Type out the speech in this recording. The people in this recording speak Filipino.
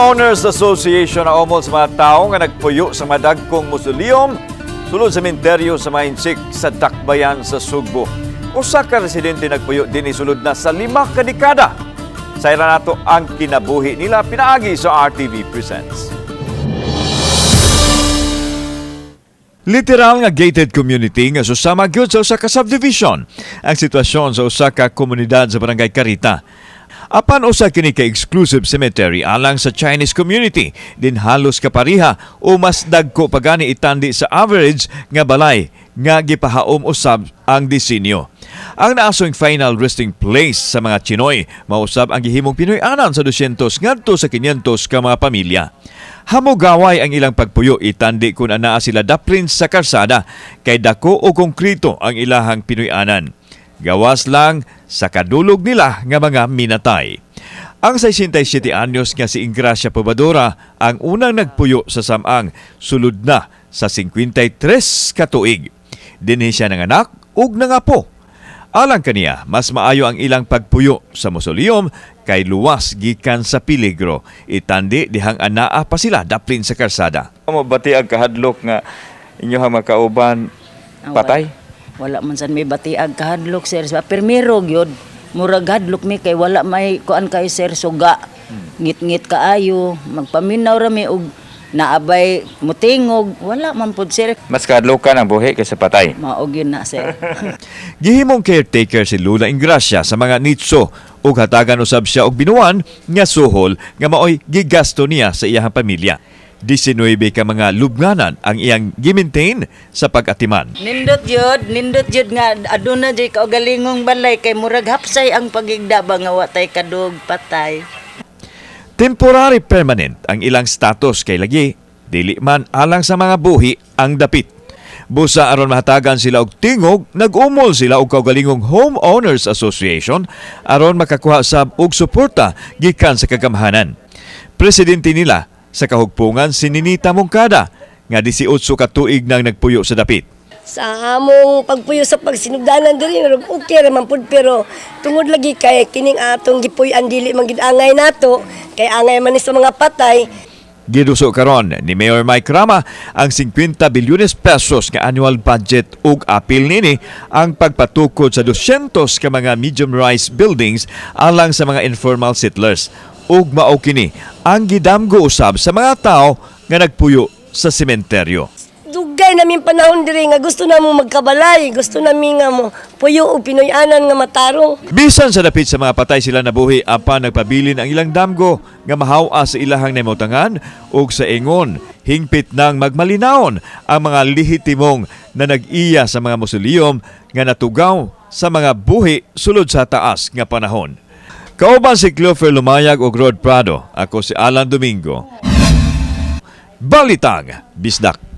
Homeowners Association na umol sa mga tao nga nagpuyo sa madagkong mausoleum sulod sa sementeryo sa Mainsik sa Dakbayan sa Sugbo. Usa ka residente nagpuyo din isulod na sa 5 ka dekada. Sayra nato ang kinabuhi nila pinaagi sa RTV Presents. Literal nga gated community nga susama gyud sa usa ka subdivision ang sitwasyon sa usa ka komunidad sa Barangay Carita. Apan usa kini ka exclusive cemetery alang sa Chinese community din halos kapariha o mas dagko pa gani itandi sa average nga balay nga gipahaom usab ang disenyo. Ang naasong final resting place sa mga Chinoy mausab ang gihimong Pinoy-anan sa 200 ngadto sa 500 ka mga pamilya. Hamugaway ang ilang pagpuyo itandi kung anaa sila daplin sa karsada kay dako o konkrito ang ilahang Pinoy-anan. Gawas lang sa kadulog nila nga mga minatay. Ang 67 anyos nga si Ingracia Pobadora ang unang nagpuyo sa samang sulod na sa 53 katuig. Dinhi siya nanganak ug nangapo. Alang kaniya, mas maayo ang ilang pagpuyo sa mausoleum kay luwas gikan sa peligro. Itandi dihang anaa pa sila daplin sa karsada. Mabati ang kahadlok nga inyohang makauban patay? Wala man sad may batiag kahadlok sir. Permiro gyud murag hadlok mi kay wala may kuan kay sir suga. Ngit-ngit kaayo, magpaminaw ra mi og naabay mutingog, wala man pud sir. Mas kahadlokan ang buhi kaysa patay. Maog yun na sir. Gihimong caretaker si Lula Ingracia sa mga nitso ug hatagan usab siya og binuan nga suhol nga maoy gigasto niya sa iyang pamilya. 19 ka mga lubnganan ang iyang gimaintain sa pag-atiman. Nindot jud nga aduna jay kaugalingong balay kay murag hapsay ang pagigda ba nga watay kadug patay. Temporary permanent ang ilang status kay lagi dili man alang sa mga buhi ang dapit. Busa aron mahatagan sila og tingog, nag-umol sila og kaugalingong Homeowners Association aron makakuha sab og suporta gikan sa kagamhanan. Presidente nila sa kahugpungan si Ninita Mongkada nga 18 ka tuig nang nagpuyo sa dapit. Sa among pagpuyo sa pagsinugdanan diri okay ra man pud pero tungod lagi kay kining atong gipuy-an dili man gid angay nato kay angay man ni sa mga patay. Giduso karon ni Mayor Mike Rama ang 50 bilyones pesos nga annual budget ug apil nini ang pagpatukod sa 200 ka mga medium-rise buildings alang sa mga informal settlers. Ug mao kini ang gidamgo usab sa mga tao nga nagpuyo sa sementeryo. Dugay namin panahon diri nga gusto namo magkabalay, gusto nami nga mo puyo og Pinoy-anan nga matarong. Bisan sa dapit sa mga patay sila nabuhi apan nagpabilin ang ilang damgo nga mahaw-a sa ilahang nahimutangan ug sa ingon hingpit nang magmalinawon ang mga lehitimong na nag-iya sa mga mausoleum nga natugaw sa mga buhi sulod sa taas nga panahon. Kauban si Clover Lumayag ug Rod Prado, ako si Alan Domingo. Balitang Bisdak.